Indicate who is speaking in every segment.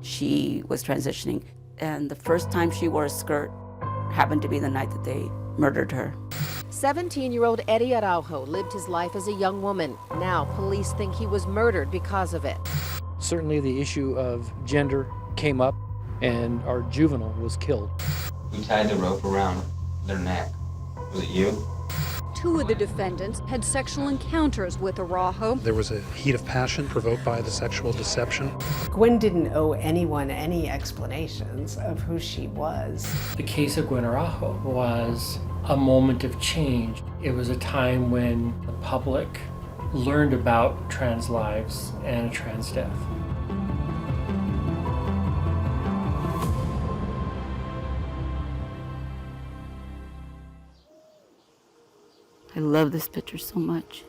Speaker 1: she was transitioning. And the first time she wore a skirt happened to be the night that they murdered her.
Speaker 2: 17-year-old Eddie Araujo lived his life as a young woman. Now police think he was murdered because of it.
Speaker 3: Certainly the issue of gender came up, and our juvenile was killed.
Speaker 4: Who tied the rope around their neck? Was it you?
Speaker 5: Two of the defendants had sexual encounters with Araujo.
Speaker 6: There was a heat of passion provoked by the sexual deception.
Speaker 7: Gwen didn't owe anyone any explanations of who she was.
Speaker 8: The case of Gwen Araujo was a moment of change. It was a time when the public learned about trans lives and a trans death.
Speaker 1: I love this picture so much.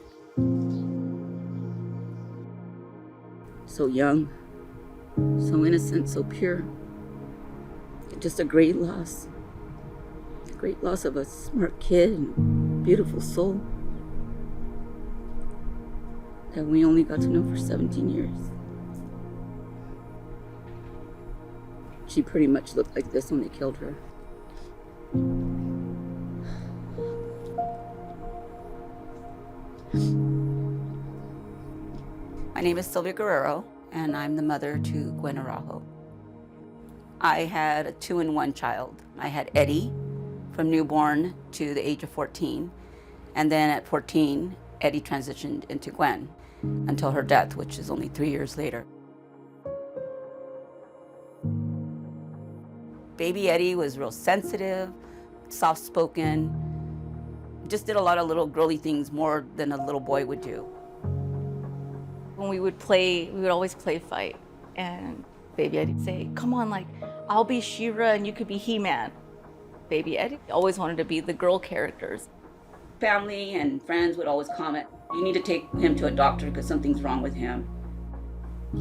Speaker 1: So young, so innocent, so pure. Just a great loss. A great loss of a smart kid and beautiful soul that we only got to know for 17 years. She pretty much looked like this when they killed her. My name is Sylvia Guerrero, and I'm the mother to Gwen Araujo. I had a 2-in-1 child. I had Eddie from newborn to the age of 14, and then at 14, Eddie transitioned into Gwen until her death, which is only 3 years later. Baby Eddie was real sensitive, soft-spoken, just did a lot of little girly things more than a little boy would do.
Speaker 9: When we would play, we would always play fight. And Baby Eddie would say, come on, like, I'll be She-Ra and you could be He-Man. Baby Eddie always wanted to be the girl characters.
Speaker 1: Family and friends would always comment, you need to take him to a doctor because something's wrong with him.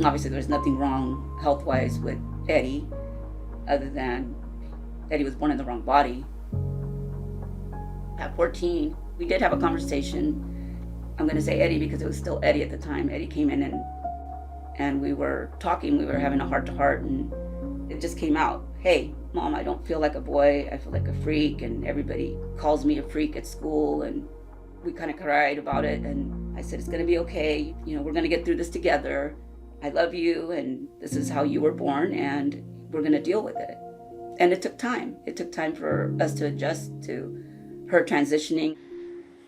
Speaker 1: Obviously, there's nothing wrong health-wise with Eddie, other than Eddie was born in the wrong body. At 14, we did have a conversation. I'm going to say Eddie because it was still Eddie at the time. Eddie came in and we were talking. We were having a heart-to-heart, and it just came out. Hey, Mom, I don't feel like a boy. I feel like a freak, and everybody calls me a freak at school. And we kind of cried about it, and I said, it's going to be okay. You know, we're going to get through this together. I love you, and this is how you were born, and we're going to deal with it. And it took time. It took time for us to adjust to her transitioning.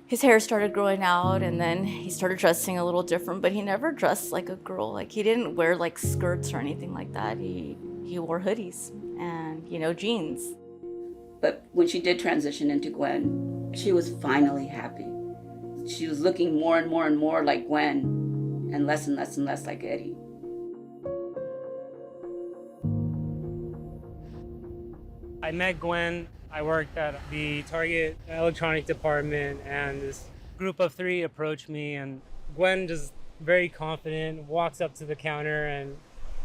Speaker 9: His hair started growing out, and then he started dressing a little different, but he never dressed like a girl. Like, he didn't wear like skirts or anything like that. He wore hoodies and, you know, jeans.
Speaker 1: But when she did transition into Gwen, she was finally happy. She was looking more and more and more like Gwen and less and less like Eddie.
Speaker 10: I met Gwen. I worked at the Target electronic department, and this group of 3 approached me, and Gwen, just very confident, walks up to the counter and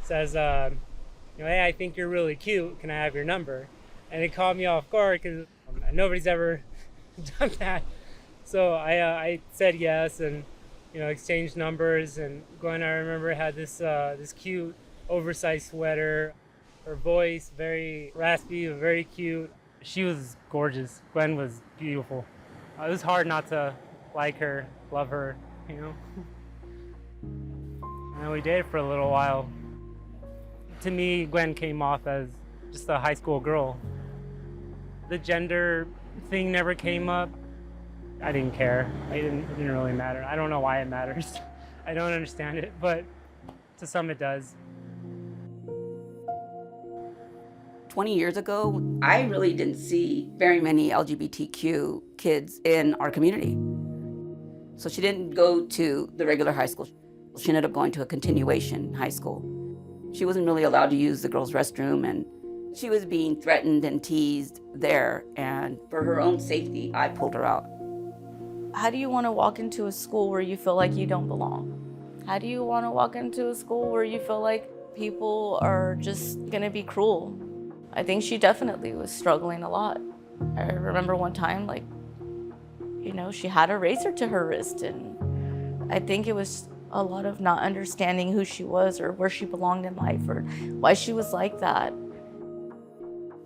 Speaker 10: says, hey, I think you're really cute. Can I have your number? And it caught me off guard because nobody's ever done that. So I said yes, and exchanged numbers. And Gwen, I remember, had this cute oversized sweater. Her voice, very raspy, very cute. She was gorgeous. Gwen was beautiful. It was hard not to like her, love her, And we dated for a little while. To me, Gwen came off as just a high school girl. The gender thing never came up. I didn't care. It didn't really matter. I don't know why it matters. I don't understand it, but to some it does.
Speaker 1: 20 years ago, I really didn't see very many LGBTQ kids in our community. So she didn't go to the regular high school. She ended up going to a continuation high school. She wasn't really allowed to use the girls' restroom, and she was being threatened and teased there. And for her own safety, I pulled her out.
Speaker 9: How do you want to walk into a school where you feel like you don't belong? How do you want to walk into a school where you feel like people are just going to be cruel? I think she definitely was struggling a lot. I remember one time, she had a razor to her wrist, and I think it was a lot of not understanding who she was or where she belonged in life or why she was like that.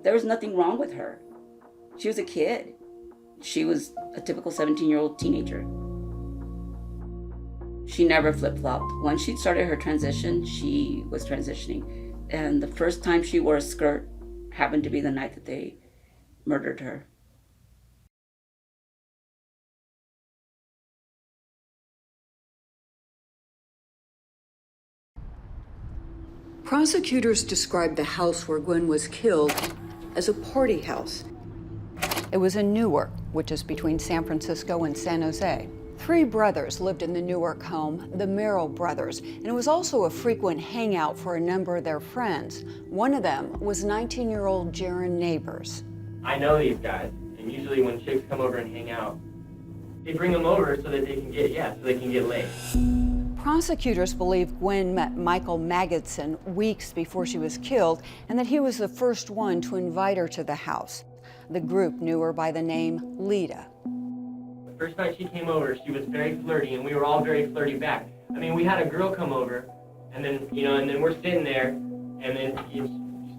Speaker 1: There was nothing wrong with her. She was a kid. She was a typical 17-year-old teenager. She never flip-flopped. When she started her transition, she was transitioning. And the first time she wore a skirt happened to be the night that they murdered her.
Speaker 11: Prosecutors described the house where Gwen was killed as a party house.
Speaker 12: It was in Newark, which is between San Francisco and San Jose. 3 brothers lived in the Newark home, the Merrill brothers, and it was also a frequent hangout for a number of their friends. One of them was 19-year-old Jaren Neighbors.
Speaker 8: I know these guys, and usually when chicks come over and hang out, they bring them over so that they can get laid.
Speaker 12: Prosecutors believe Gwen met Michael Magidson weeks before she was killed and that he was the first one to invite her to the house. The group knew her by the name Lita.
Speaker 8: The first night she came over, she was very flirty, and we were all very flirty back. I mean, we had a girl come over, and then we're sitting there, and then you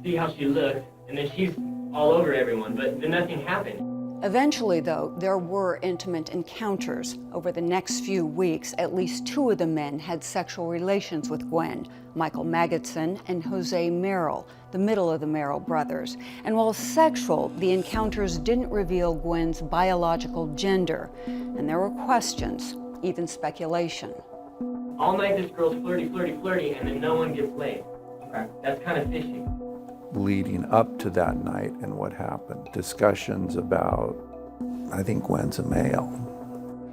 Speaker 8: see how she looked, and then she's all over everyone, but then nothing happened.
Speaker 12: Eventually, though, there were intimate encounters. Over the next few weeks, at least 2 of the men had sexual relations with Gwen, Michael Magidson and Jose Merrill, the middle of the Merrill brothers. And while sexual, the encounters didn't reveal Gwen's biological gender. And there were questions, even speculation.
Speaker 8: All night this girl's flirty, and then no one gets laid. Okay. That's kind of fishy.
Speaker 13: Leading up to that night and what happened, discussions about, I think Gwen's a male.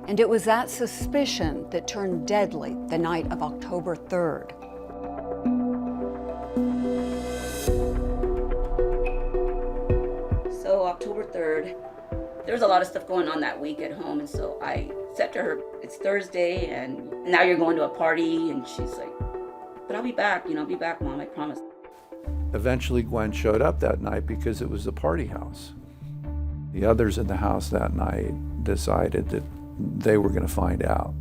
Speaker 12: And it was that suspicion that turned deadly the night of October 3rd.
Speaker 1: So October 3rd, there was a lot of stuff going on that week at home, and so I said to her, it's Thursday, and now you're going to a party, and she's like, but I'll be back, I'll be back, Mom, I promise.
Speaker 13: Eventually Gwen showed up that night because it was a party house. The others in the house that night decided that they were going to find out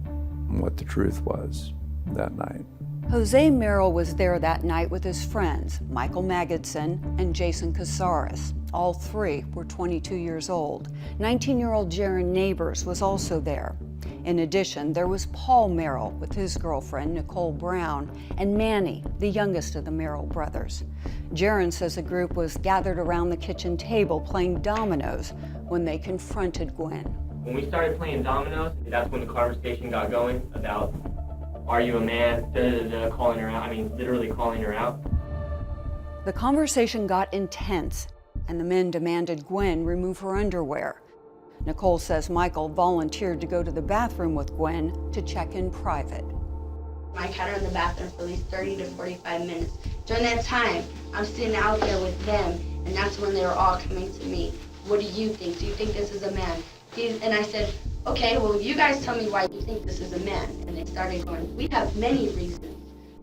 Speaker 13: what the truth was that night.
Speaker 12: Jose Merrill was there that night with his friends, Michael Magidson and Jason Casares. All 3 were 22 years old. 19-year-old Jaren Neighbors was also there. In addition, there was Paul Merrill with his girlfriend, Nicole Brown, and Manny, the youngest of the Merrill brothers. Jaren says the group was gathered around the kitchen table playing dominoes when they confronted Gwen.
Speaker 8: When we started playing dominoes, that's when the conversation got going about, are you a man? Calling her out, literally calling her out.
Speaker 12: The conversation got intense, and the men demanded Gwen remove her underwear. Nicole says Michael volunteered to go to the bathroom with Gwen to check in private.
Speaker 14: Mike had her in the bathroom for at least 30 to 45 minutes. During that time, I'm sitting out there with them, and that's when they were all coming to me. What do you think? Do you think this is a man? And I said, okay, well, you guys tell me why you think this is a man. And they started going, we have many reasons.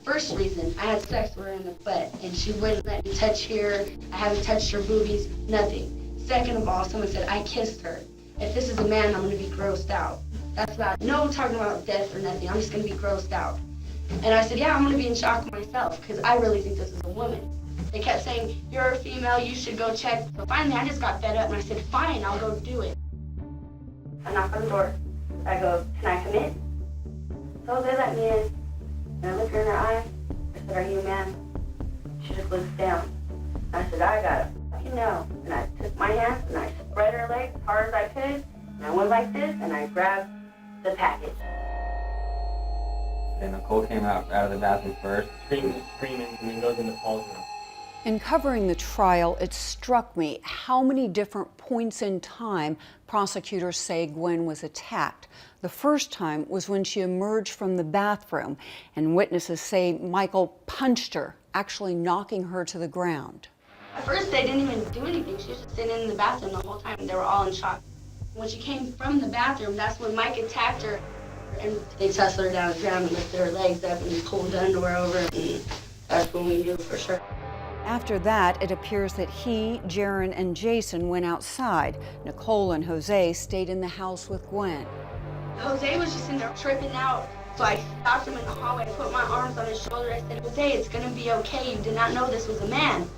Speaker 14: First reason, I had sex with her in the butt, and she wouldn't let me touch here. I haven't touched her boobies, nothing. Second of all, someone said, I kissed her. If this is a man, I'm gonna be grossed out. That's about, no talking about death or nothing, I'm just gonna be grossed out. And I said, yeah, I'm gonna be in shock myself, because I really think this is a woman. They kept saying, you're a female, you should go check. So finally, I just got fed up, and I said, fine, I'll go do it. I knock on the door. I go, can I come in? So they let me in, and I look her in her eye. I said, are you a man? She just looks down. I said, I got it. And I took my hands and I spread her legs as hard as I could, and I went like this and I grabbed the package.
Speaker 4: Then Nicole came out of the bathroom first,
Speaker 8: screaming, and then goes into Paul's room.
Speaker 12: In covering the trial, it struck me how many different points in time prosecutors say Gwen was attacked. The first time was when she emerged from the bathroom, and witnesses say Michael punched her, actually knocking her to the ground.
Speaker 14: At first, they didn't even do anything. She was just sitting in the bathroom the whole time. They were all in shock. When she came from the bathroom, that's when Mike attacked her. And they tussled her down the ground and lifted her legs up and pulled the underwear over. And that's when we knew for sure.
Speaker 12: After that, it appears that he, Jaren, and Jason went outside. Nicole and Jose stayed in the house with Gwen.
Speaker 14: Jose was just in there tripping out, So I stopped him in the hallway, I put my arms on his shoulder, I said, Jose, it's gonna be okay, you did not know this was a man.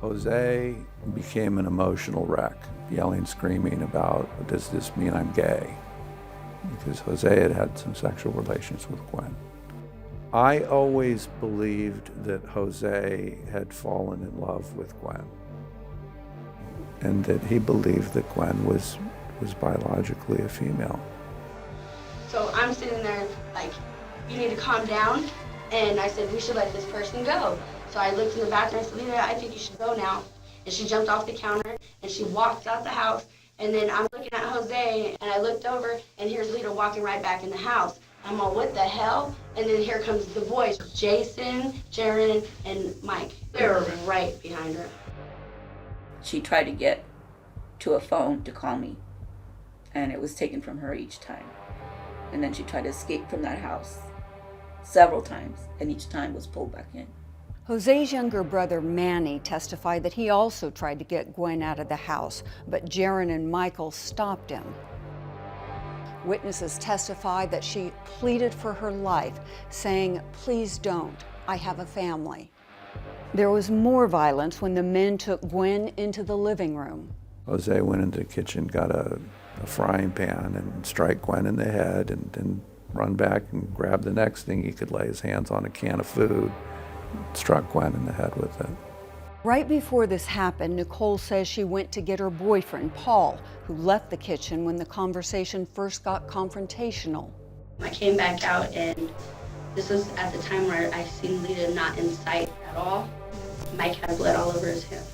Speaker 13: Jose became an emotional wreck, yelling, screaming about, does this mean I'm gay? Because Jose had had some sexual relations with Gwen. I always believed that Jose had fallen in love with Gwen, and that he believed that Gwen was biologically a female.
Speaker 14: So I'm sitting there like, you need to calm down. And I said, we should let this person go. So I looked in the bathroom and I said, Lita, I think you should go now. And she jumped off the counter and she walked out the house. And then I'm looking at Jose and I looked over and here's Lita walking right back in the house. I'm all, what the hell? And then here comes the boys, Jason, Jaron, and Mike. They were right behind her.
Speaker 1: She tried to get to a phone to call me, and it was taken from her each time. And then she tried to escape from that house several times, and each time was pulled back in.
Speaker 12: Jose's younger brother, Manny, testified that he also tried to get Gwen out of the house, but Jaron and Michael stopped him. Witnesses testified that she pleaded for her life, saying, please don't, I have a family. There was more violence when the men took Gwen into the living room.
Speaker 13: Jose went into the kitchen, got a frying pan and strike Gwen in the head, and then run back and grab the next thing he could lay his hands on, a can of food, struck Gwen in the head with it.
Speaker 12: Right before this happened, Nicole says she went to get her boyfriend, Paul, who left the kitchen when the conversation first got confrontational.
Speaker 14: I came back out and this was at the time where I seen Lita not in sight at all. Mike had blood all over his hand.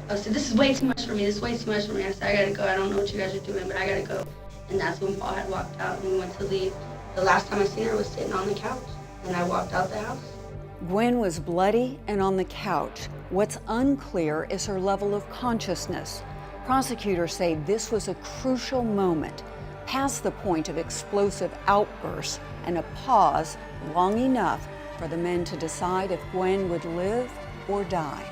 Speaker 14: I said, this is way too much for me, this is way too much for me. I said, I gotta go, I don't know what you guys are doing, but I gotta go. And that's when Paul had walked out and we went to leave. The last time I seen her was sitting on the couch and I walked out the house.
Speaker 12: Gwen was bloody and on the couch. What's unclear is her level of consciousness. Prosecutors say this was a crucial moment, past the point of explosive outbursts and a pause long enough for the men to decide if Gwen would live or die.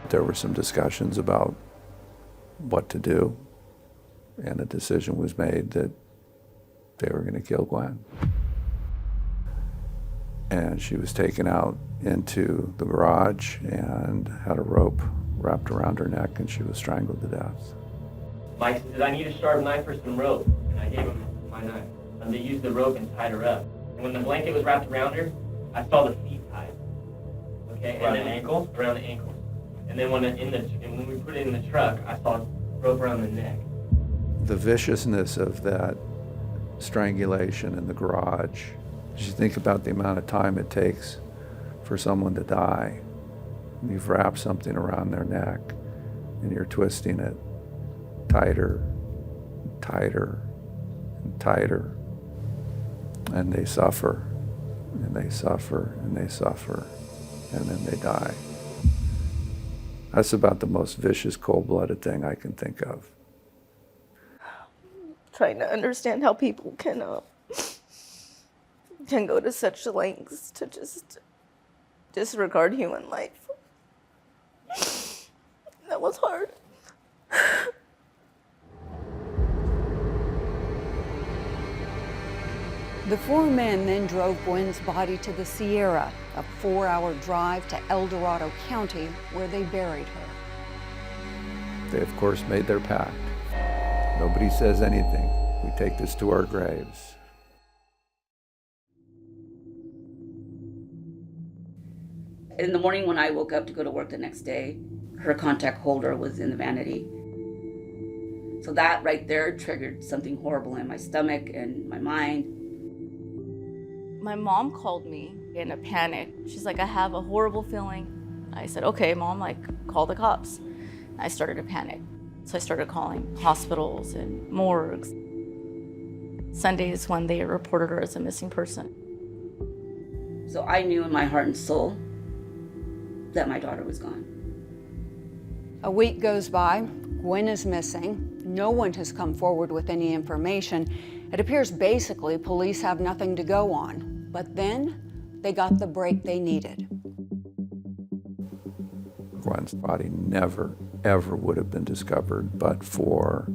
Speaker 13: There were some discussions about what to do, and a decision was made that they were going to kill Gwen. And she was taken out into the garage and had a rope wrapped around her neck, and she was strangled to death.
Speaker 8: Mike said, I need a sharp knife or some rope. And I gave him my knife. And they used the rope and tied her up. And when the blanket was wrapped around her, I saw the feet tied. Okay? Around the ankle? Around the ankle. And then when we put it in the truck, I saw rope around the neck.
Speaker 13: The viciousness of that strangulation in the garage, as you think about the amount of time it takes for someone to die, you've wrapped something around their neck and you're twisting it tighter, tighter, and tighter, and they suffer, and they suffer, and they suffer, and then they die. That's about the most vicious, cold-blooded thing I can think of.
Speaker 9: Trying to understand how people can go to such lengths to just disregard human life. That was hard.
Speaker 12: The four men then drove Gwen's body to the Sierra, a 4-hour drive to El Dorado County, where they buried her.
Speaker 13: They, of course, made their pact. Nobody says anything. We take this to our graves.
Speaker 1: In the morning when I woke up to go to work the next day, her contact holder was in the vanity. So that right there triggered something horrible in my stomach and my mind.
Speaker 9: My mom called me in a panic. She's like, I have a horrible feeling. I said, okay, Mom, call the cops. I started to panic. So I started calling hospitals and morgues. Sunday is when they reported her as a missing person.
Speaker 1: So I knew in my heart and soul that my daughter was gone.
Speaker 12: A week goes by, Gwen is missing. No one has come forward with any information. It appears basically police have nothing to go on. But then they got the break they needed.
Speaker 13: Gwen's body never, ever would have been discovered but for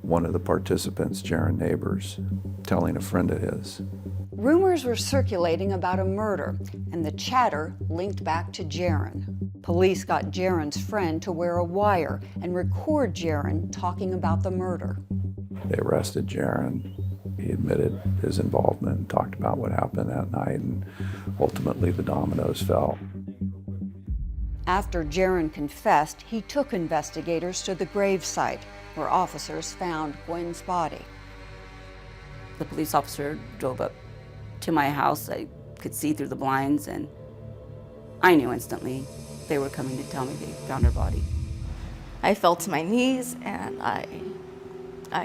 Speaker 13: one of the participants, Jaron Neighbors, telling a friend of his.
Speaker 12: Rumors were circulating about a murder, and the chatter linked back to Jaron. Police got Jaron's friend to wear a wire and record Jaron talking about the murder.
Speaker 13: They arrested Jaron. He admitted his involvement and talked about what happened that night, and ultimately the dominoes fell.
Speaker 12: After Jaron confessed, he took investigators to the gravesite, where officers found Gwen's body.
Speaker 1: The police officer drove up to my house. I could see through the blinds, and I knew instantly they were coming to tell me they found her body.
Speaker 9: I fell to my knees and I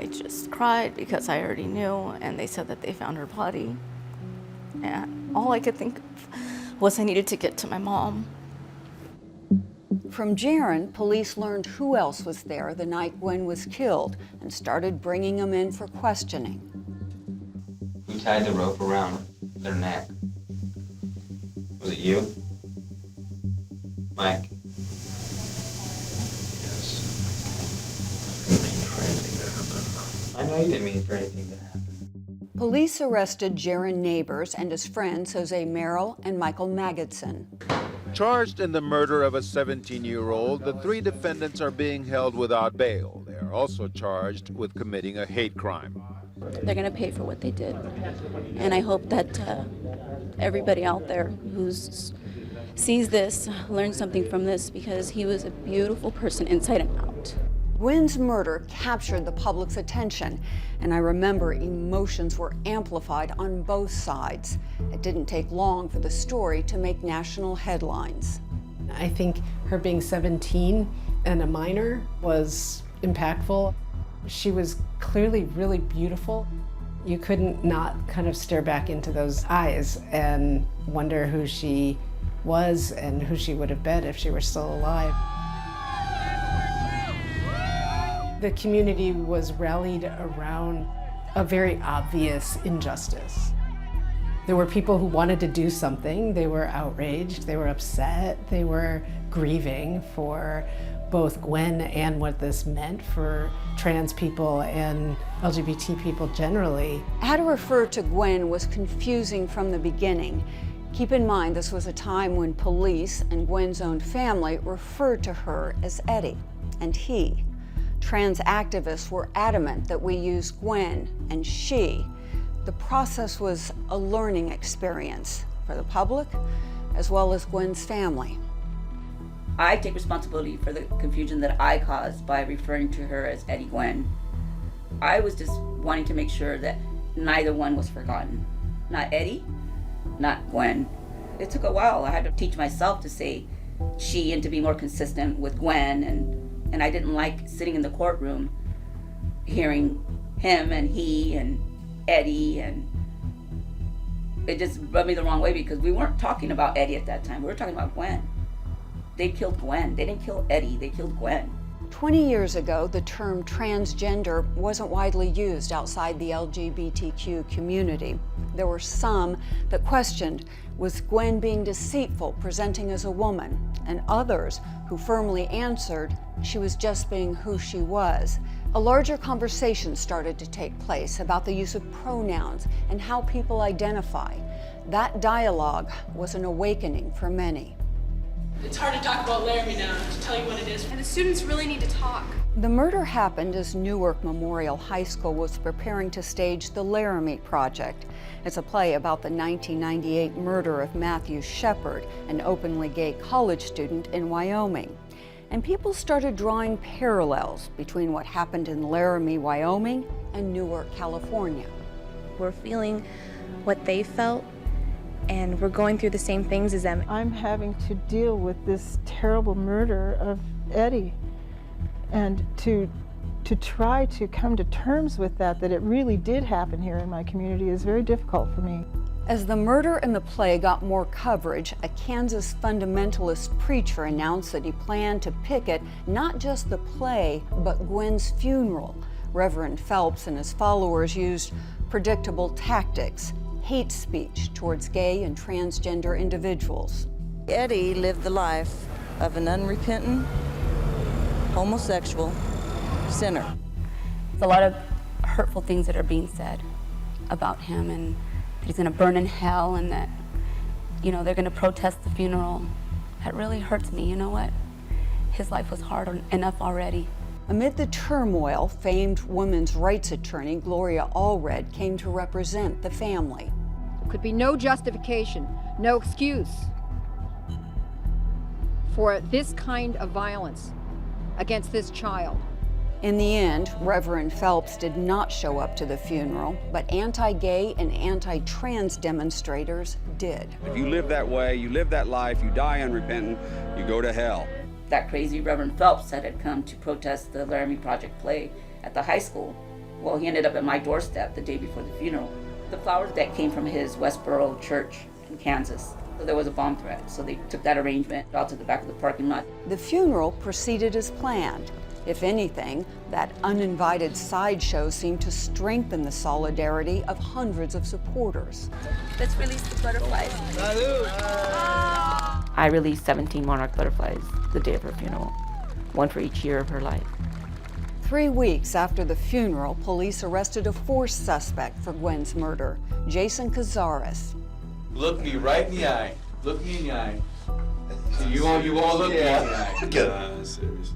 Speaker 9: just cried because I already knew, and they said that they found her body. And all I could think of was I needed to get to my mom.
Speaker 12: From Jaron, police learned who else was there the night Gwen was killed and started bringing them in for questioning.
Speaker 4: Who tied the rope around their neck? Was it you? Mike? I know you didn't mean for anything to happen.
Speaker 12: Police arrested Jaron Neighbors and his friends Jose Merrill and Michael Magidson.
Speaker 15: Charged in the murder of a 17-year-old, the three defendants are being held without bail. They are also charged with committing a hate crime.
Speaker 9: They're going to pay for what they did. And I hope that everybody out there who sees this learns something from this, because he was a beautiful person inside and out.
Speaker 12: Gwen's murder captured the public's attention, and I remember emotions were amplified on both sides. It didn't take long for the story to make national headlines.
Speaker 7: I think her being 17 and a minor was impactful. She was clearly really beautiful. You couldn't not kind of stare back into those eyes and wonder who she was and who she would have been if she were still alive. The community was rallied around a very obvious injustice. There were people who wanted to do something. They were outraged, they were upset, they were grieving for both Gwen and what this meant for trans people and LGBT people generally.
Speaker 12: How to refer to Gwen was confusing from the beginning. Keep in mind, this was a time when police and Gwen's own family referred to her as Eddie and he. Trans activists were adamant that we use Gwen and she. The process was a learning experience for the public as well as Gwen's family.
Speaker 1: I take responsibility for the confusion that I caused by referring to her as Eddie Gwen. I was just wanting to make sure that neither one was forgotten. Not Eddie, not Gwen. It took a while. I had to teach myself to say she and to be more consistent with Gwen, and I didn't like sitting in the courtroom hearing him and he and Eddie, and it just rubbed me the wrong way because we weren't talking about Eddie at that time. We were talking about Gwen. They killed Gwen. They didn't kill Eddie, they killed Gwen.
Speaker 12: 20 years ago, the term transgender wasn't widely used outside the LGBTQ community. There were some that questioned, was Gwen being deceitful, presenting as a woman? And others who firmly answered, she was just being who she was. A larger conversation started to take place about the use of pronouns and how people identify. That dialogue was an awakening for many.
Speaker 16: It's hard to talk about Laramie now, to tell you what it is. And the students really need to talk.
Speaker 12: The murder happened as Newark Memorial High School was preparing to stage the Laramie Project. It's a play about the 1998 murder of Matthew Shepard, an openly gay college student in Wyoming. And people started drawing parallels between what happened in Laramie, Wyoming, and Newark, California.
Speaker 17: We're feeling what they felt, and we're going through the same things as them.
Speaker 18: I'm having to deal with this terrible murder of Eddie, and to try to come to terms with that it really did happen here in my community is very difficult for me.
Speaker 12: As the murder and the play got more coverage, a Kansas fundamentalist preacher announced that he planned to picket not just the play, but Gwen's funeral. Reverend Phelps and his followers used predictable tactics, hate speech towards gay and transgender individuals.
Speaker 19: Eddie lived the life of an unrepentant, homosexual sinner.
Speaker 9: There's a lot of hurtful things that are being said about him, and that he's gonna burn in hell, and that, you know, they're gonna protest the funeral. That really hurts me, you know what? His life was hard enough already.
Speaker 12: Amid the turmoil, famed women's rights attorney Gloria Allred came to represent the family.
Speaker 5: There could be no justification, no excuse for this kind of violence against this child.
Speaker 12: In the end, Reverend Phelps did not show up to the funeral, but anti-gay and anti-trans demonstrators did.
Speaker 20: If you live that way, you live that life, you die unrepentant, you go to hell.
Speaker 1: That crazy Reverend Phelps that had come to protest the Laramie Project play at the high school, well, he ended up at my doorstep the day before the funeral. The flowers that came from his Westboro church in Kansas. So there was a bomb threat, so they took that arrangement out to the back of the parking lot.
Speaker 12: The funeral proceeded as planned. If anything, that uninvited sideshow seemed to strengthen the solidarity of hundreds of supporters.
Speaker 9: Let's release the butterflies. I released 17 monarch butterflies the day of her funeral, one for each year of her life.
Speaker 12: 3 weeks after the funeral, police arrested a fourth suspect for Gwen's murder, Jason Cazares.
Speaker 21: Look me right in the eye. Look me in the eye. So you all look me in the eye. Seriously.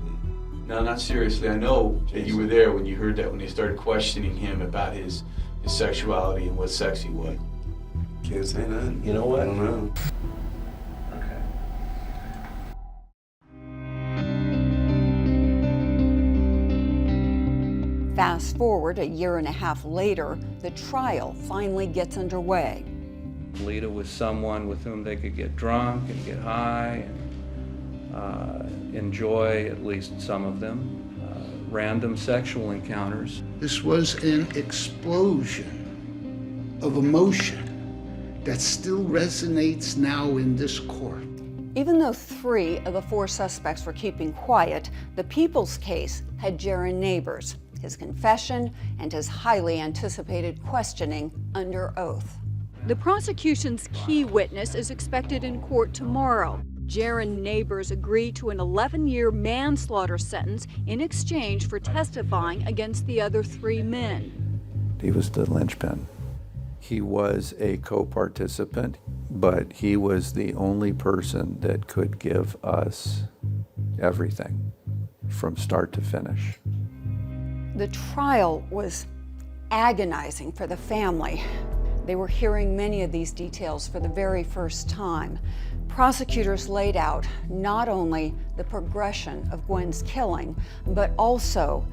Speaker 21: No, not seriously. I know that you were there when you heard that, when they started questioning him about his sexuality and what sex he was.
Speaker 22: Can't say nothing. You know what? I don't know.
Speaker 12: Fast forward a year and a half later, the trial finally gets underway.
Speaker 13: Lita was someone with whom they could get drunk and get high and enjoy, at least some of them, random sexual encounters.
Speaker 23: This was an explosion of emotion that still resonates now in this court.
Speaker 12: Even though 3 of the 4 suspects were keeping quiet, the people's case had Jaron Neighbors, his confession, and his highly anticipated questioning under oath.
Speaker 5: The prosecution's key witness is expected in court tomorrow. Jaron Neighbors agreed to an 11-year manslaughter sentence in exchange for testifying against the other 3 men.
Speaker 13: He was the linchpin. He was a co-participant, but he was the only person that could give us everything from start to finish.
Speaker 12: The trial was agonizing for the family. They were hearing many of these details for the very first time. Prosecutors laid out not only the progression of Gwen's killing, but also,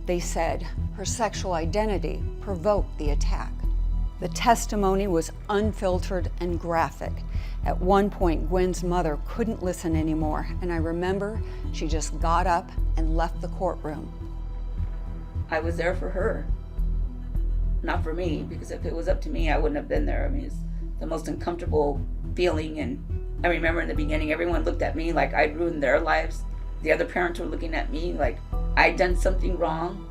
Speaker 12: they said, her sexual identity provoked the attack. The testimony was unfiltered and graphic. At one point, Gwen's mother couldn't listen anymore, and I remember she just got up and left the courtroom.
Speaker 1: I was there for her, not for me, because if it was up to me, I wouldn't have been there. I mean, it's the most uncomfortable feeling, and I remember in the beginning, everyone looked at me like I'd ruined their lives. The other parents were looking at me like I'd done something wrong.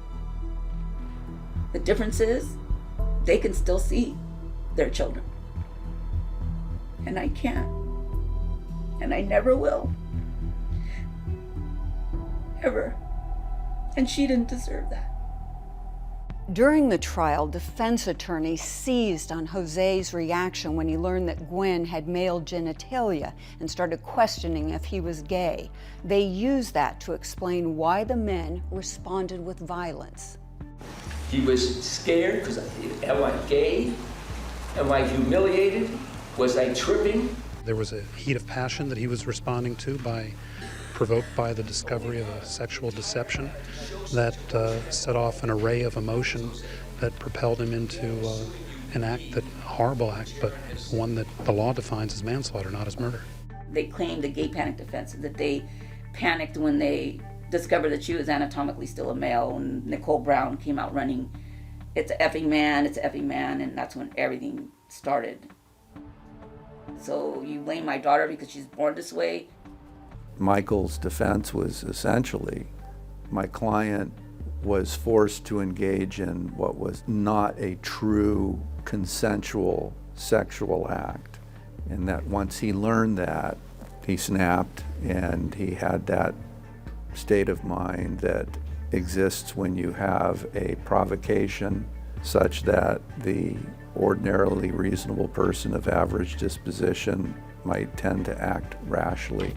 Speaker 1: The difference is, they can still see their children. And I can't. And I never will. Ever. And she didn't deserve that.
Speaker 12: During the trial, defense attorneys seized on Jose's reaction when he learned that Gwen had male genitalia and started questioning if he was gay. They used that to explain why the men responded with violence.
Speaker 24: He was scared because, am I gay? Am I humiliated? Was I tripping?
Speaker 6: There was a heat of passion that he was responding to, provoked by the discovery of a sexual deception that set off an array of emotion that propelled him into an act, a horrible act, but one that the law defines as manslaughter, not as murder.
Speaker 1: They claimed the gay panic defense, that they panicked when they discovered that she was anatomically still a male, and Nicole Brown came out running, "It's an effing man, it's an effing man," and that's when everything started. So you blame my daughter because she's born this way?
Speaker 13: Michael's defense was essentially, my client was forced to engage in what was not a true consensual sexual act, and that once he learned that, he snapped, and he had that state of mind that exists when you have a provocation such that the ordinarily reasonable person of average disposition might tend to act rashly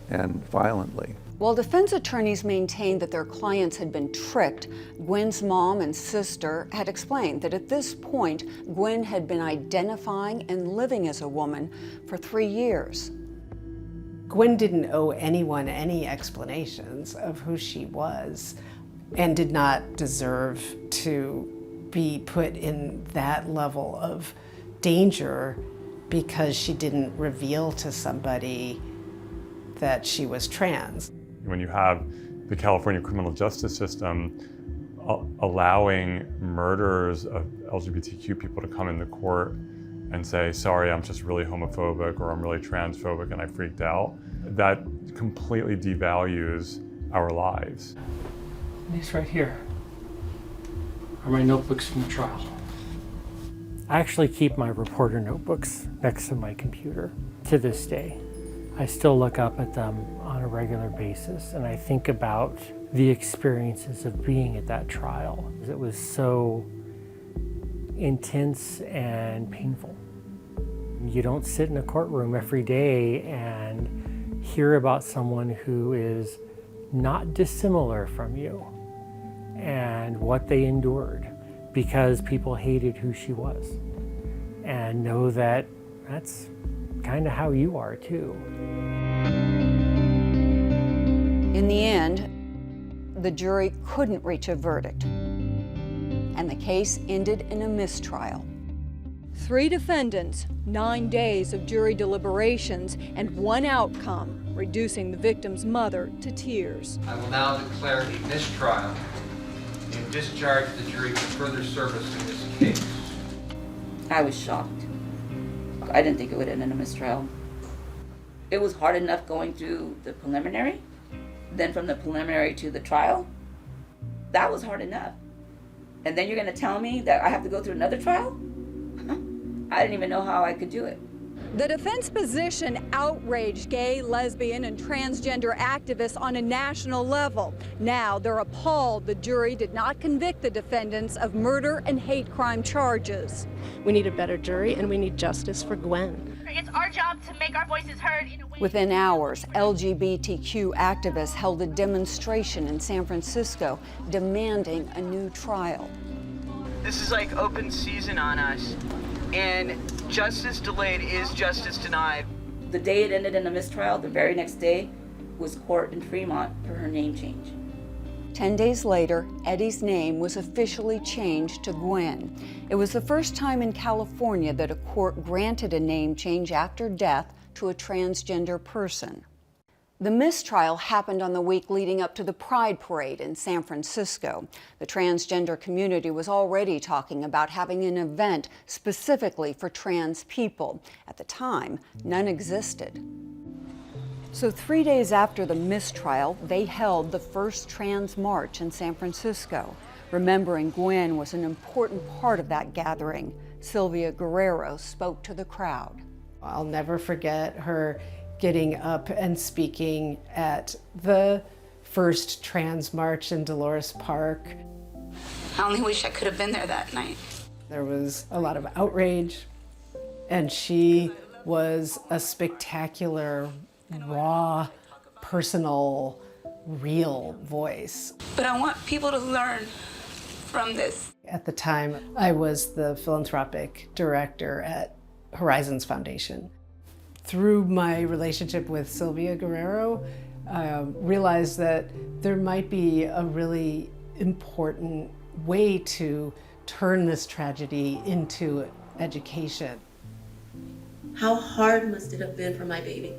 Speaker 13: and violently.
Speaker 12: While defense attorneys maintained that their clients had been tricked, Gwen's mom and sister had explained that at this point, Gwen had been identifying and living as a woman for 3 years.
Speaker 7: Gwen didn't owe anyone any explanations of who she was and did not deserve to be put in that level of danger because she didn't reveal to somebody that she was trans.
Speaker 2: When you have the California criminal justice system allowing murderers of LGBTQ people to come into court and say, sorry, I'm just really homophobic or I'm really transphobic and I freaked out, that completely devalues our lives.
Speaker 3: These right here are my notebooks from the trial. I actually keep my reporter notebooks next to my computer to this day. I still look up at them on a regular basis and I think about the experiences of being at that trial. It was so intense and painful. You don't sit in a courtroom every day and hear about someone who is not dissimilar from you and what they endured because people hated who she was, and know that that's kind of how you are too.
Speaker 12: In the end, the jury couldn't reach a verdict, and the case ended in a mistrial.
Speaker 5: 3 defendants, 9 days of jury deliberations, and 1 outcome, reducing the victim's mother to tears.
Speaker 10: I will now declare a mistrial and discharge the jury for further service in this case.
Speaker 1: I was shocked. I didn't think it would end in a mistrial. It was hard enough going through the preliminary, then from the preliminary to the trial. That was hard enough. And then you're gonna tell me that I have to go through another trial? I didn't even know how I could do it.
Speaker 5: The defense position outraged gay, lesbian, and transgender activists on a national level. Now they're appalled the jury did not convict the defendants of murder and hate crime charges.
Speaker 11: We need a better jury and we need justice for Gwen.
Speaker 16: It's our job to make our voices heard in a way.
Speaker 12: Within hours, LGBTQ activists held a demonstration in San Francisco demanding a new trial.
Speaker 25: This is like open season on us, and justice delayed is justice denied.
Speaker 1: The day it ended in a mistrial, the very next day was court in Fremont for her name change.
Speaker 12: 10 days later, Eddie's name was officially changed to Gwen. It was the first time in California that a court granted a name change after death to a transgender person. The mistrial happened on the week leading up to the Pride Parade in San Francisco. The transgender community was already talking about having an event specifically for trans people. At the time, none existed. So 3 days after the mistrial, they held the first trans march in San Francisco. Remembering Gwen was an important part of that gathering. Sylvia Guerrero spoke to the crowd.
Speaker 7: I'll never forget her getting up and speaking at the first trans march in Dolores Park.
Speaker 26: I only wish I could have been there that night.
Speaker 7: There was a lot of outrage, and she was a spectacular, raw, personal, real voice.
Speaker 26: But I want people to learn from this.
Speaker 7: At the time, I was the philanthropic director at Horizons Foundation. Through my relationship with Sylvia Guerrero, realized that there might be a really important way to turn this tragedy into education.
Speaker 27: How hard must it have been for my baby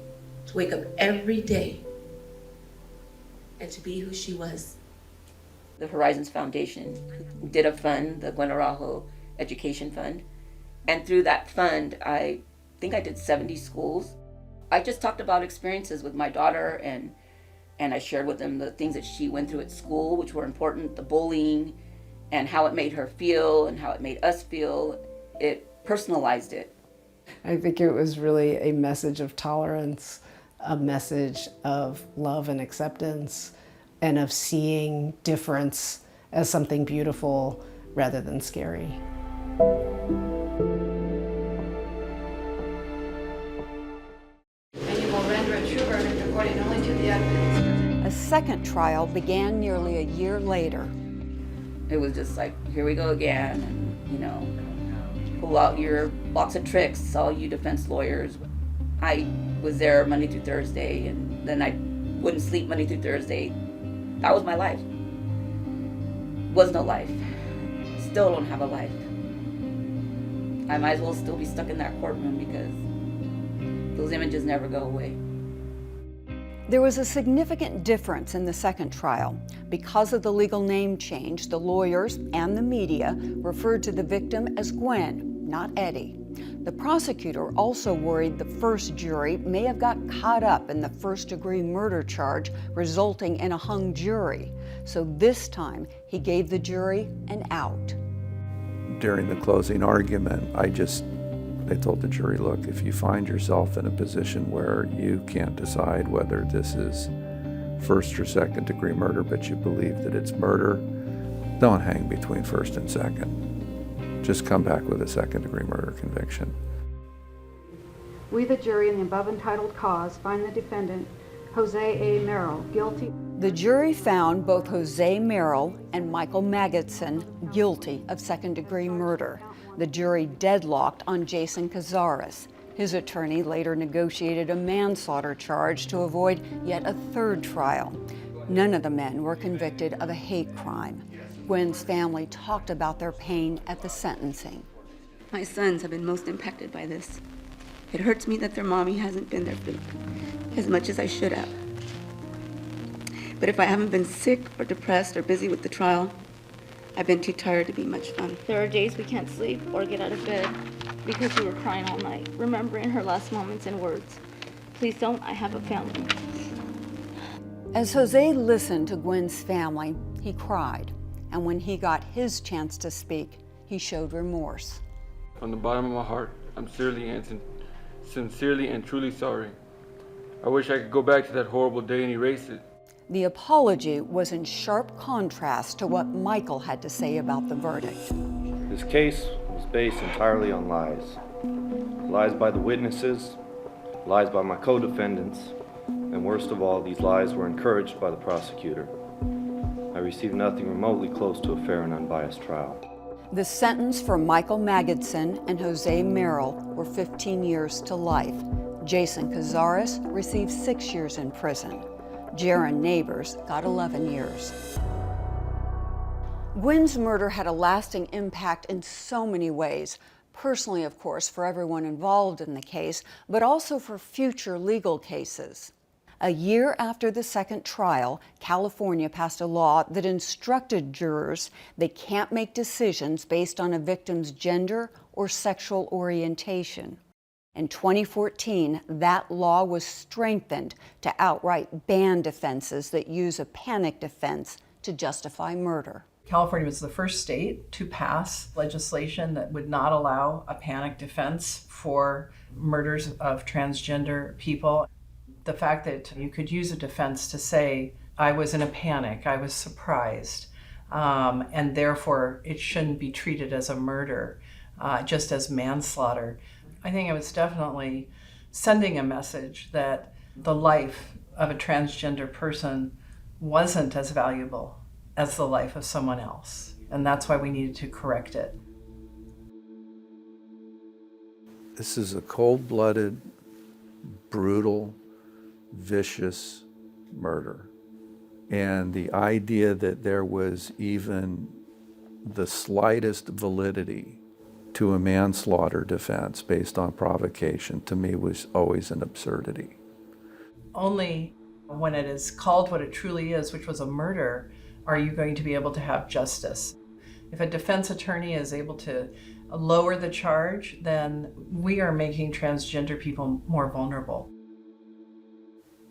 Speaker 27: to wake up every day and to be who she was?
Speaker 1: The Horizons Foundation did a fund, the Gwen Araujo Education Fund, and through that fund, I think I did 70 schools. I just talked about experiences with my daughter, and I shared with them the things that she went through at school, which were important, the bullying, and how it made her feel and how it made us feel. It personalized it.
Speaker 7: I think it was really a message of tolerance, a message of love and acceptance, and of seeing difference as something beautiful rather than scary.
Speaker 4: And you will render a true verdict according only to the evidence.
Speaker 12: A second trial began nearly a year later.
Speaker 1: It was just like, here we go again, and, you know, pull out your box of tricks, all you defense lawyers. I was there Monday through Thursday, and then I wouldn't sleep Monday through Thursday. That was my life. Was no life. Still don't have a life. I might as well still be stuck in that courtroom because those images never go away.
Speaker 12: There was a significant difference in the second trial. Because of the legal name change, the lawyers and the media referred to the victim as Gwen, not Eddie. The prosecutor also worried the first jury may have got caught up in the first-degree murder charge, resulting in a hung jury. So this time, he gave the jury an out.
Speaker 13: During the closing argument, I told the jury, look, if you find yourself in a position where you can't decide whether this is first or second degree murder, but you believe that it's murder, don't hang between first and second. Just come back with a second degree murder conviction.
Speaker 8: We, the jury, in the above entitled cause, find the defendant, Jose A. Merrill, guilty.
Speaker 12: The jury found both Jose Merrill and Michael Magidson guilty of second-degree murder. The jury deadlocked on Jason Cazares. His attorney later negotiated a manslaughter charge to avoid yet a third trial. None of the men were convicted of a hate crime. Gwen's family talked about their pain at the sentencing.
Speaker 27: My sons have been most impacted by this. It hurts me that their mommy hasn't been there for them as much as I should have. But if I haven't been sick or depressed or busy with the trial, I've been too tired to be much fun.
Speaker 9: There are days we can't sleep or get out of bed because we were crying all night, remembering her last moments and words. Please don't, I have a family.
Speaker 12: As Jose listened to Gwen's family, he cried. And when he got his chance to speak, he showed remorse.
Speaker 14: From the bottom of my heart, I'm sincerely and truly sorry. I wish I could go back to that horrible day and erase it.
Speaker 12: The apology was in sharp contrast to what Michael had to say about the verdict.
Speaker 15: This case was based entirely on lies. Lies by the witnesses, lies by my co-defendants, and worst of all, these lies were encouraged by the prosecutor. I received nothing remotely close to a fair and unbiased trial.
Speaker 12: The sentence for Michael Magidson and Jose Merrill were 15 years to life. Jason Cazares received 6 years in prison. Jaron Neighbors got 11 years. Gwen's murder had a lasting impact in so many ways. Personally, of course, for everyone involved in the case, but also for future legal cases. A year after the second trial, California passed a law that instructed jurors they can't make decisions based on a victim's gender or sexual orientation. In 2014, that law was strengthened to outright ban defenses that use a panic defense to justify murder.
Speaker 17: California was the first state to pass legislation that would not allow a panic defense for murders of transgender people. The fact that you could use a defense to say, I was in a panic, I was surprised, and therefore it shouldn't be treated as a murder, just as manslaughter. I think it was definitely sending a message that the life of a transgender person wasn't as valuable as the life of someone else. And that's why we needed to correct it.
Speaker 13: This is a cold-blooded, brutal, vicious murder. And the idea that there was even the slightest validity to a manslaughter defense based on provocation, to me, was always an absurdity.
Speaker 17: Only when it is called what it truly is, which was a murder, are you going to be able to have justice. If a defense attorney is able to lower the charge, then we are making transgender people more vulnerable.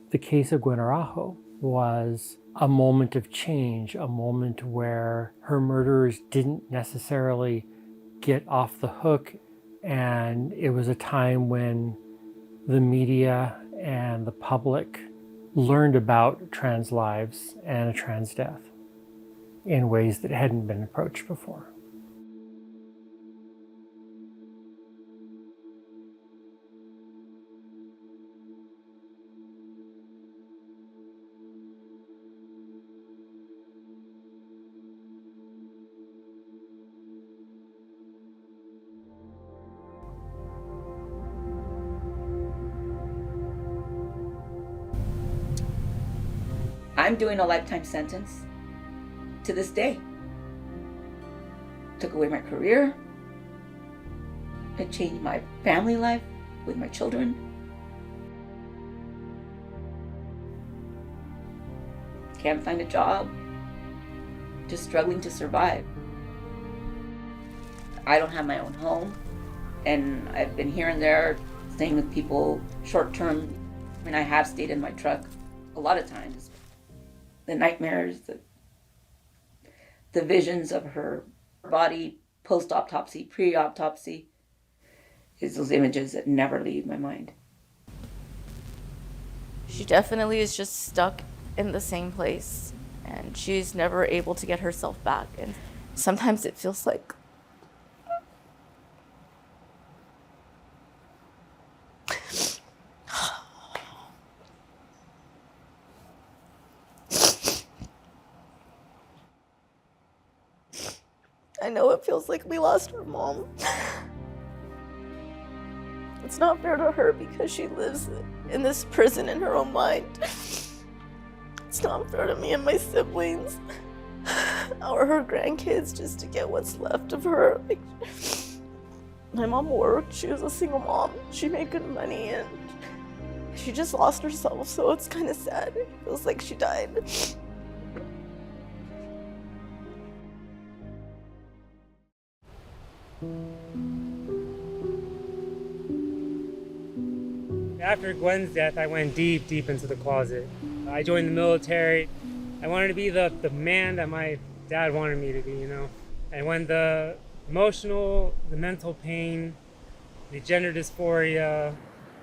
Speaker 3: The case of Gwen Araujo was a moment of change, a moment where her murderers didn't necessarily get off the hook, and it was a time when the media and the public learned about trans lives and a trans death in ways that hadn't been approached before.
Speaker 1: I'm doing a lifetime sentence to this day. Took away my career. It changed my family life with my children. Can't find a job. Just struggling to survive. I don't have my own home, and I've been here and there staying with people short term. I mean, I have stayed in my truck a lot of times. The nightmares, the visions of her body post-autopsy, pre-autopsy, is those images that never leave my mind.
Speaker 9: She definitely is just stuck in the same place, and she's never able to get herself back. And sometimes it feels like I know it feels like we lost her mom. It's not fair to her because she lives in this prison in her own mind. It's not fair to me and my siblings or her grandkids just to get what's left of her. Like, my mom worked, she was a single mom, she made good money, and she just lost herself, so it's kind of sad. It feels like she died.
Speaker 18: After Gwen's death, I went deep into the closet. I joined the military. I wanted to be the man that my dad wanted me to be, you know? And when the emotional, the mental pain, the gender dysphoria,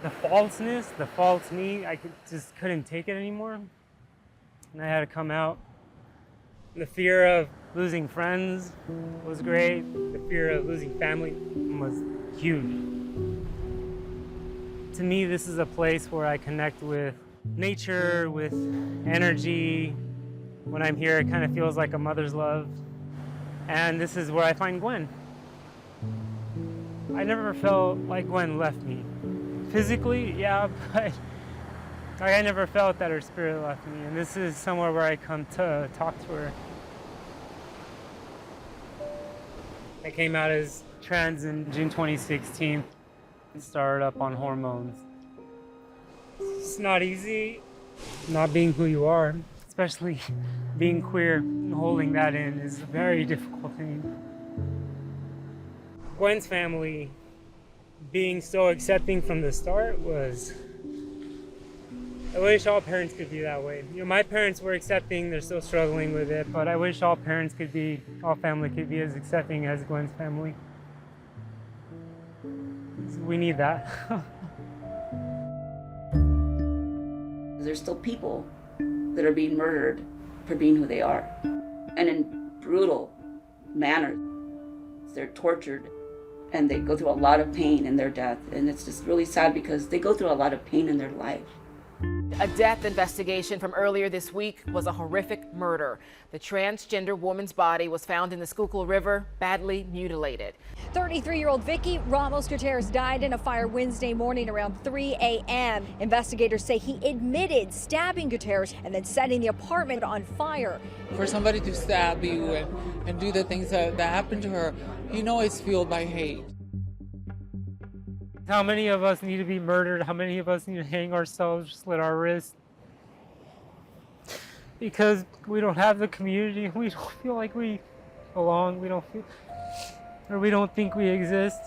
Speaker 18: the falseness, the false me, I just couldn't take it anymore. And I had to come out. The fear of losing friends was great. The fear of losing family was huge. To me, this is a place where I connect with nature, with energy. When I'm here, it kind of feels like a mother's love. And this is where I find Gwen. I never felt like Gwen left me. Physically, yeah, but I never felt that her spirit left me. And this is somewhere where I come to talk to her. I came out as trans in June 2016. Started up on hormones. It's not easy not being who you are, especially being queer and holding that in is a very difficult thing. Gwen's family being so accepting from the start was, I wish all parents could be that way. You know, my parents were accepting, they're still struggling with it, but I wish all parents could be, all family could be as accepting as Gwen's family. We need that.
Speaker 1: There's still people that are being murdered for being who they are, and in brutal manners. They're tortured, and they go through a lot of pain in their death, and it's just really sad because they go through a lot of pain in their life.
Speaker 19: A death investigation from earlier this week was a horrific murder. The transgender woman's body was found in the Schuylkill River, badly mutilated.
Speaker 20: 33-year-old Vicky Ramos Gutierrez died in a fire Wednesday morning around 3 a.m. Investigators say he admitted stabbing Gutierrez and then setting the apartment on fire.
Speaker 21: For somebody to stab you and do the things that happened to her, you know it's fueled by hate.
Speaker 18: How many of us need to be murdered? How many of us need to hang ourselves, slit our wrists? Because we don't have the community, we don't feel like we belong, we don't think we exist.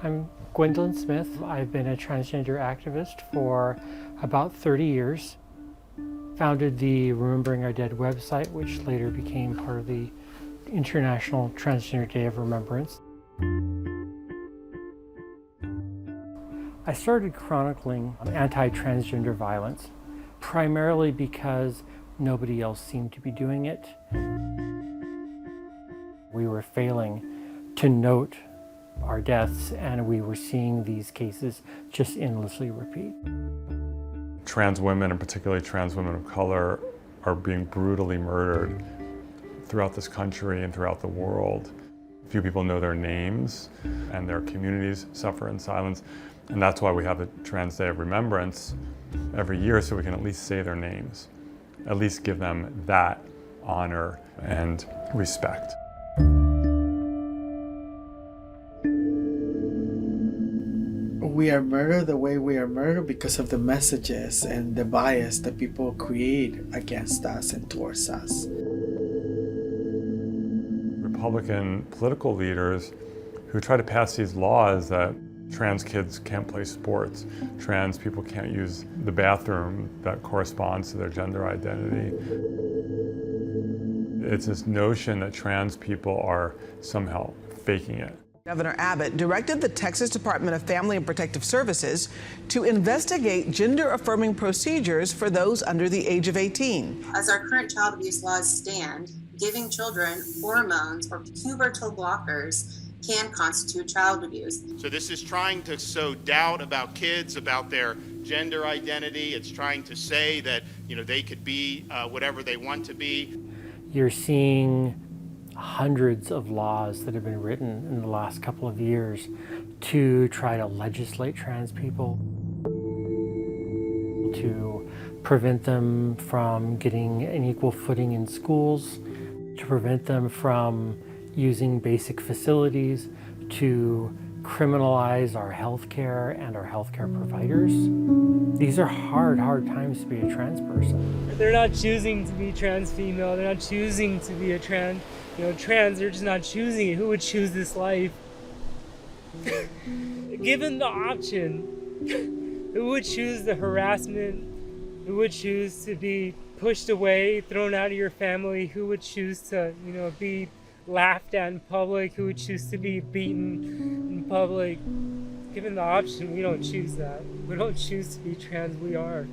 Speaker 3: I'm Gwendolyn Smith. I've been a transgender activist for about 30 years. Founded the Remembering Our Dead website, which later became part of the International Transgender Day of Remembrance. I started chronicling anti-transgender violence, primarily because nobody else seemed to be doing it. We were failing to note our deaths, and we were seeing these cases just endlessly repeat.
Speaker 2: Trans women, and particularly trans women of color, are being brutally murdered throughout this country and throughout the world. Few people know their names, and their communities suffer in silence. And that's why we have the Trans Day of Remembrance every year, so we can at least say their names, at least give them that honor and respect.
Speaker 5: We are murdered the way we are murdered because of the messages and the bias that people create against us and towards us.
Speaker 2: Republican political leaders who try to pass these laws that trans kids can't play sports, trans people can't use the bathroom that corresponds to their gender identity. It's this notion that trans people are somehow faking it.
Speaker 6: Governor Abbott directed the Texas Department of Family and Protective Services to investigate gender-affirming procedures for those under the age of 18.
Speaker 10: As our current child abuse laws stand, giving children hormones or pubertal blockers can constitute child abuse.
Speaker 22: So this is trying to sow doubt about kids, about their gender identity. It's trying to say that, they could be whatever they want to be.
Speaker 3: You're seeing hundreds of laws that have been written in the last couple of years to try to legislate trans people, to prevent them from getting an equal footing in schools, to prevent them from using basic facilities, to criminalize our healthcare and our healthcare providers. These are hard times to be a trans person.
Speaker 18: They're not choosing to be trans female, they're not choosing to be a trans, they're just not choosing it. Who would choose this life? Given the option, who would choose the harassment? Who would choose to be pushed away, thrown out of your family? Who would choose to, be laughed at in public? Who would choose to be beaten in public? Given the option, we don't choose that. We don't choose to be trans, we are.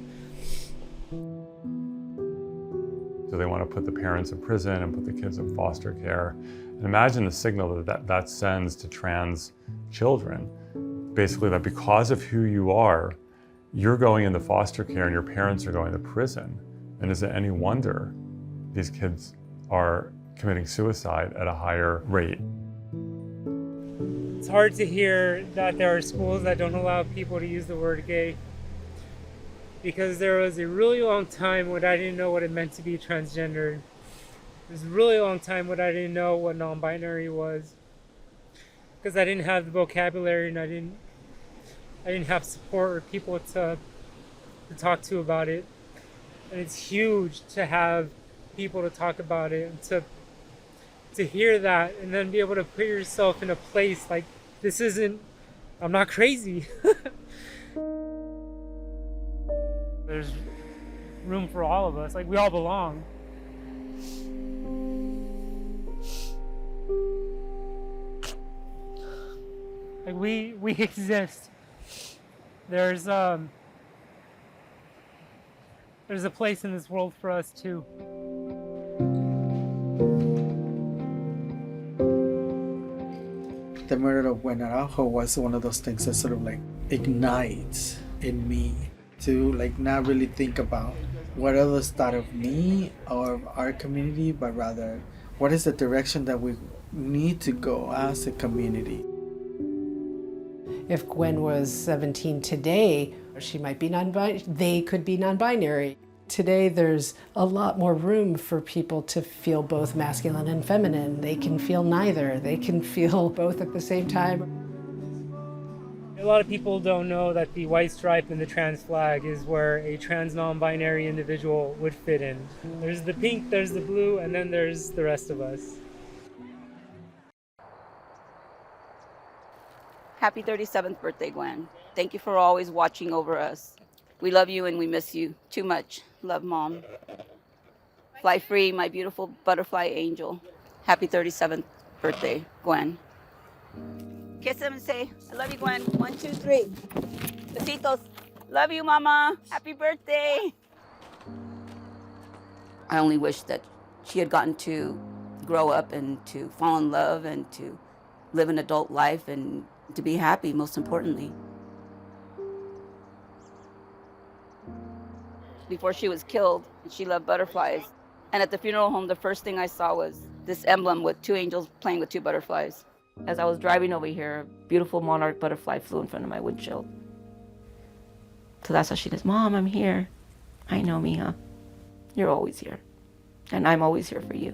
Speaker 2: So they want to put the parents in prison and put the kids in foster care. And imagine the signal that sends to trans children. Basically that because of who you are, you're going into foster care and your parents are going to prison. And is it any wonder these kids are committing suicide at a higher rate?
Speaker 18: It's hard to hear that there are schools that don't allow people to use the word gay, because there was a really long time when I didn't know what it meant to be transgender. There was a really long time when I didn't know what non-binary was, because I didn't have the vocabulary and I didn't have support or people to talk to about it. And it's huge to have people to talk about it and to hear that and then be able to put yourself in a place like, I'm not crazy. There's room for all of us, like we all belong. Like we exist. There's a place in this world for us too.
Speaker 5: The murder of Gwen Araujo was one of those things that sort of like ignites in me to like not really think about what others thought of me or of our community, but rather what is the direction that we need to go as a community.
Speaker 7: If Gwen was 17 today, she might be non-binary. They could be non-binary. Today, there's a lot more room for people to feel both masculine and feminine. They can feel neither. They can feel both at the same time.
Speaker 18: A lot of people don't know that the white stripe in the trans flag is where a trans non-binary individual would fit in. There's the pink, there's the blue, and then there's the rest of us.
Speaker 1: Happy 37th birthday, Gwen. Thank you for always watching over us. We love you and we miss you too much. Love, Mom. Fly free, my beautiful butterfly angel. Happy 37th birthday, Gwen. Kiss him and say, I love you, Gwen. 1, 2, 3. Besitos. Love you, Mama. Happy birthday. I only wish that she had gotten to grow up and to fall in love and to live an adult life and to be happy, most importantly. Before she was killed, she loved butterflies. And at the funeral home, the first thing I saw was this emblem with 2 angels playing with 2 butterflies. As I was driving over here, a beautiful monarch butterfly flew in front of my windshield. So that's how she goes, Mom, I'm here. I know, Mija. You're always here. And I'm always here for you.